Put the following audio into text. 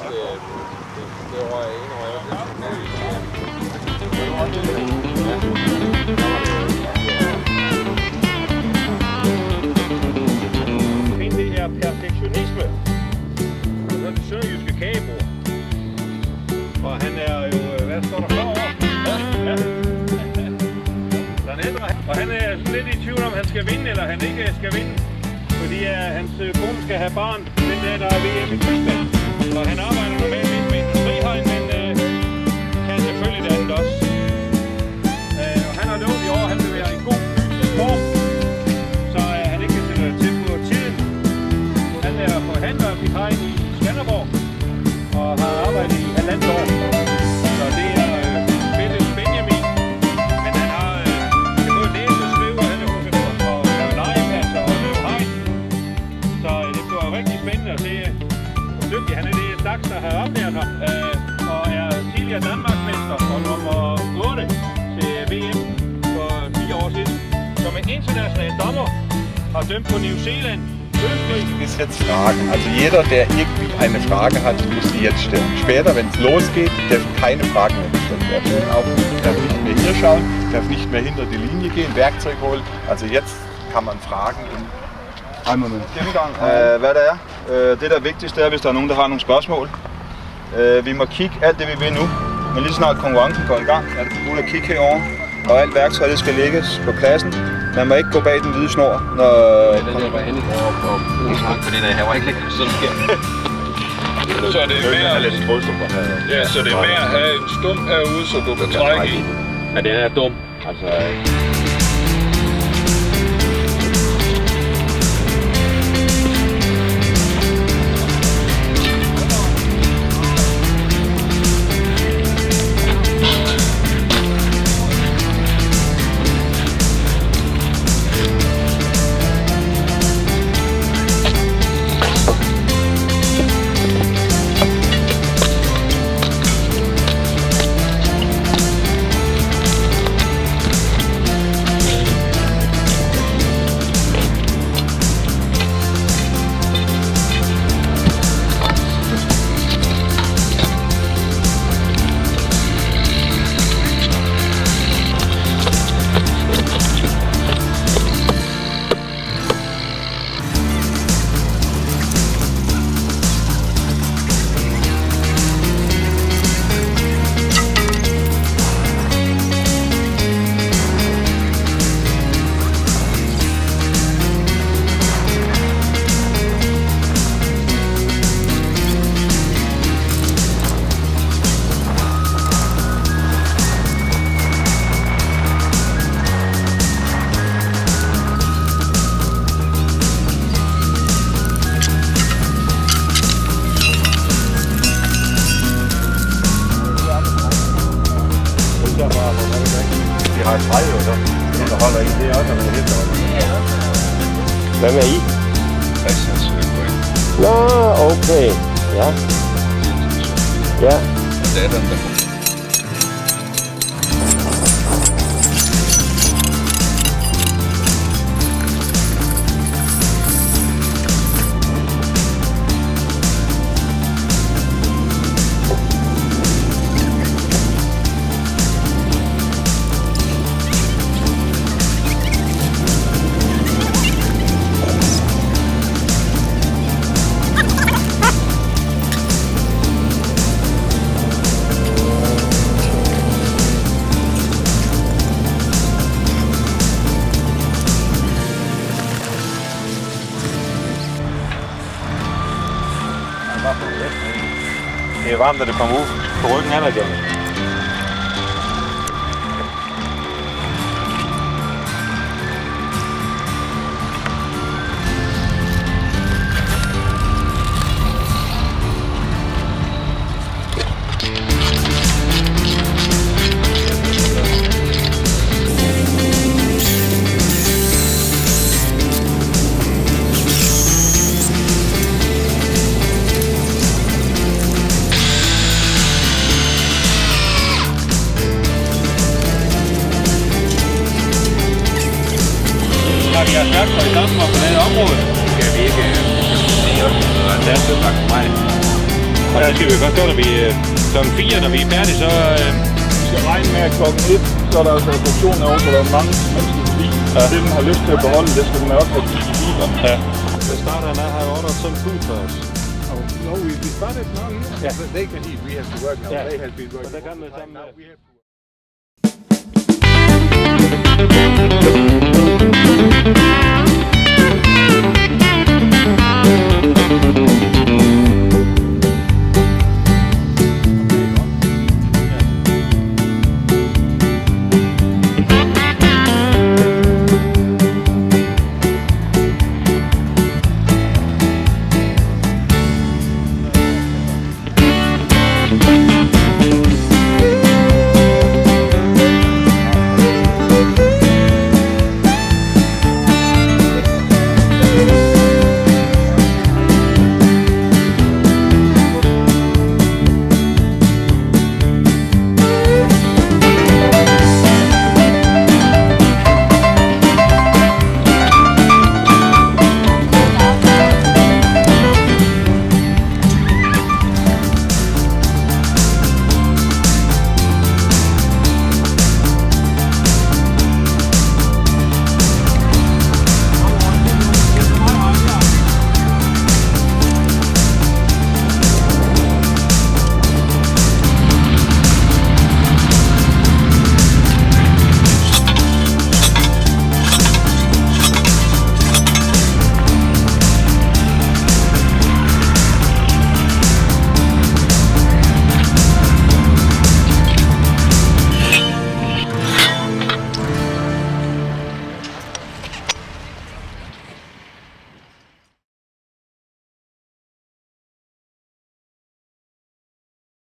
det var en år Find det her perfektionisme. Og så det sønderjyske kagebord. Og han er jo, hvad står der forover? Ja. Og han er lidt i tvivl om han skal vinde eller han ikke skal vinde. Fordi hans kone skal have barn den dag der er VM i Tyskland. Og han arbejder normalt med industrihøjen, men kan selvfølgelig det andet også. Og han har lovet i år, at han vil være i god fysisk form, så han ikke kan sætte til på tiden. Han er forhandler i hegn i Skanderborg og har arbejdet i 1,5 år. Så det er Fælles Benjamin. Men han har kan både læse og skrive, og han er husket og lave legepladser og lave hegn. Så det bliver rigtig spændende at se, hvor dygtig han er. Det er Dax, der har oplært ham, og er tidligere Danmarksmester og nummer 8 til VM for 10 år siden. Som en international dommer har dømt på New Zealand. Bis jetzt Fragen. Also jeder, der irgendwie eine Frage hat, muss sie jetzt stellen. Später, wenn es losgeht, dürfen keine Fragen mehr gestellt werden. Auch darf nicht mehr hier schauen, darf nicht mehr hinter die Linie gehen, Werkzeug holen. Also jetzt kann man fragen. Gennemgang af hvad der er. Det der er vigtigst er, hvis der er nogen, der har nogle spørgsmål. Vi må kigge alt det, vi vil nu. Men lige snart konkurrencen går i gang, er det begyndt at kigge herover. Og alt værktøjet skal lægges på pladsen. Man må ikke gå bag den hvide snor, når... Den der var henne over på udsang, for det der her var ikke lækkert, så det sker. Så det er mere ja, så det er mere at have en stump herude, så du kan trække i. Ja, den er dum. Altså... De har et træde, så det holder i. Det er også, når man er helt deroppe. Hvem er I? Christians Sønberg. Nå, okay. Ja. Ja. Datteren, der Det er varmt, da det kommer ud på ryggen af dig igen. Vi har stærkt for i Danmark på dette område. Skal vi ikke... Det er jo dansk for mig. Og det skal vi godt stå, når vi klokken 4, når vi er færdige, så... Vi skal regne med, at klokken 1, så er der altså portioner over, så der er mange mennesker forbi. Ja. Det, den har lyst til at beholde, det skal den også have i bilerne. Ja. The starter now have ordered some food for us. No, we started now here. Yeah. They can eat, we have to work now. Yeah. They have been working. But they come with some, now we have to work.